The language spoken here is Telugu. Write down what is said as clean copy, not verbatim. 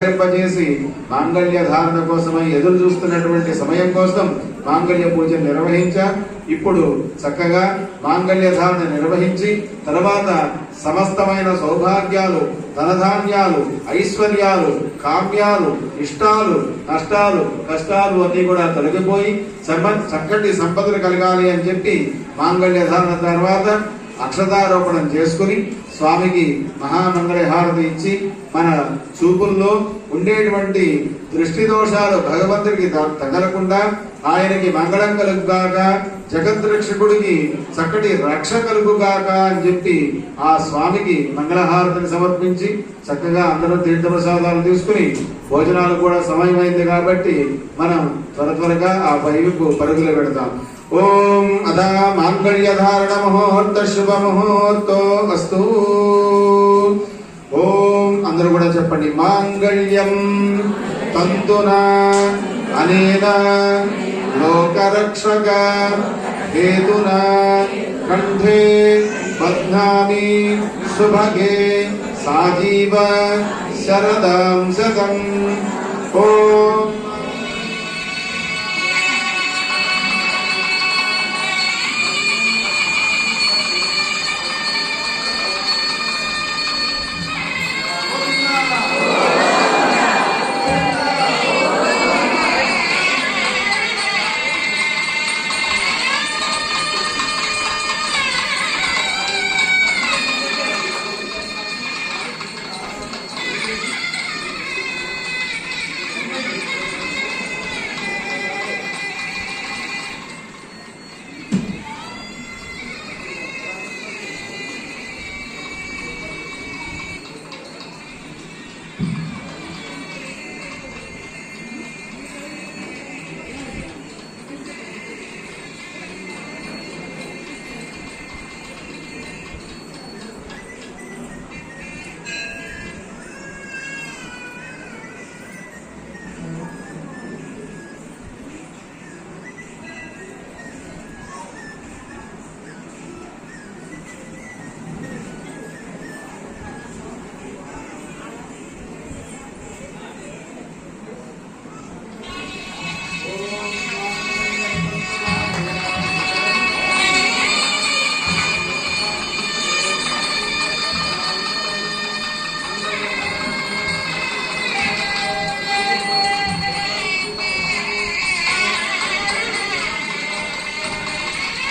చేసి మాంగళ్య ధారణ కోసమై ఎదురు చూస్తున్నటువంటి సమయం కోసం మాంగళ్య పూజ నిర్వహించా. ఇప్పుడు చక్కగా మాంగళ్య ధారణ నిర్వహించి తర్వాత సమస్తమైన సౌభాగ్యాలు, ధనధాన్యాలు, ఐశ్వర్యాలు, కామ్యాలు, ఇష్టాలు, నష్టాలు, కష్టాలు అన్ని కూడా తొలగిపోయి చక్కటి సంపదలు కలగాలి అని చెప్పి మాంగళ్య ధారణ తర్వాత అక్షతారోపణం చేసుకుని స్వామికి మహామంగళ హారతి ఇచ్చి మన చూపుల్లో ఉండేటువంటి దృష్టి దోషాలు భగవంతుడికి తగలకుండా ఆయనకి మంగళం కలుగుగాక, జగద్రక్షకుడికి చక్కటి రక్ష కలుగుగాక అని చెప్పి ఆ స్వామికి మంగళహారతిని సమర్పించి చక్కగా అందరూ తీర్థప్రసాదాలు తీసుకుని భోజనాలు కూడా సమయమైంది కాబట్టి మనం త్వరగా ఆ వైపు పరుగులు పెడతాం. ఓం అదా మాంగళ్య ధారణ ముహూర్త శుభ ముహూర్తో అస్తు. ఓం అందరూ కూడా చెప్పండి. మాంగళ్యం తంతునా అనేన లోకరక్షక హేతునా కంఠే బధ్నామి శుభగే సాజీవ శరదాం శతం. ఓం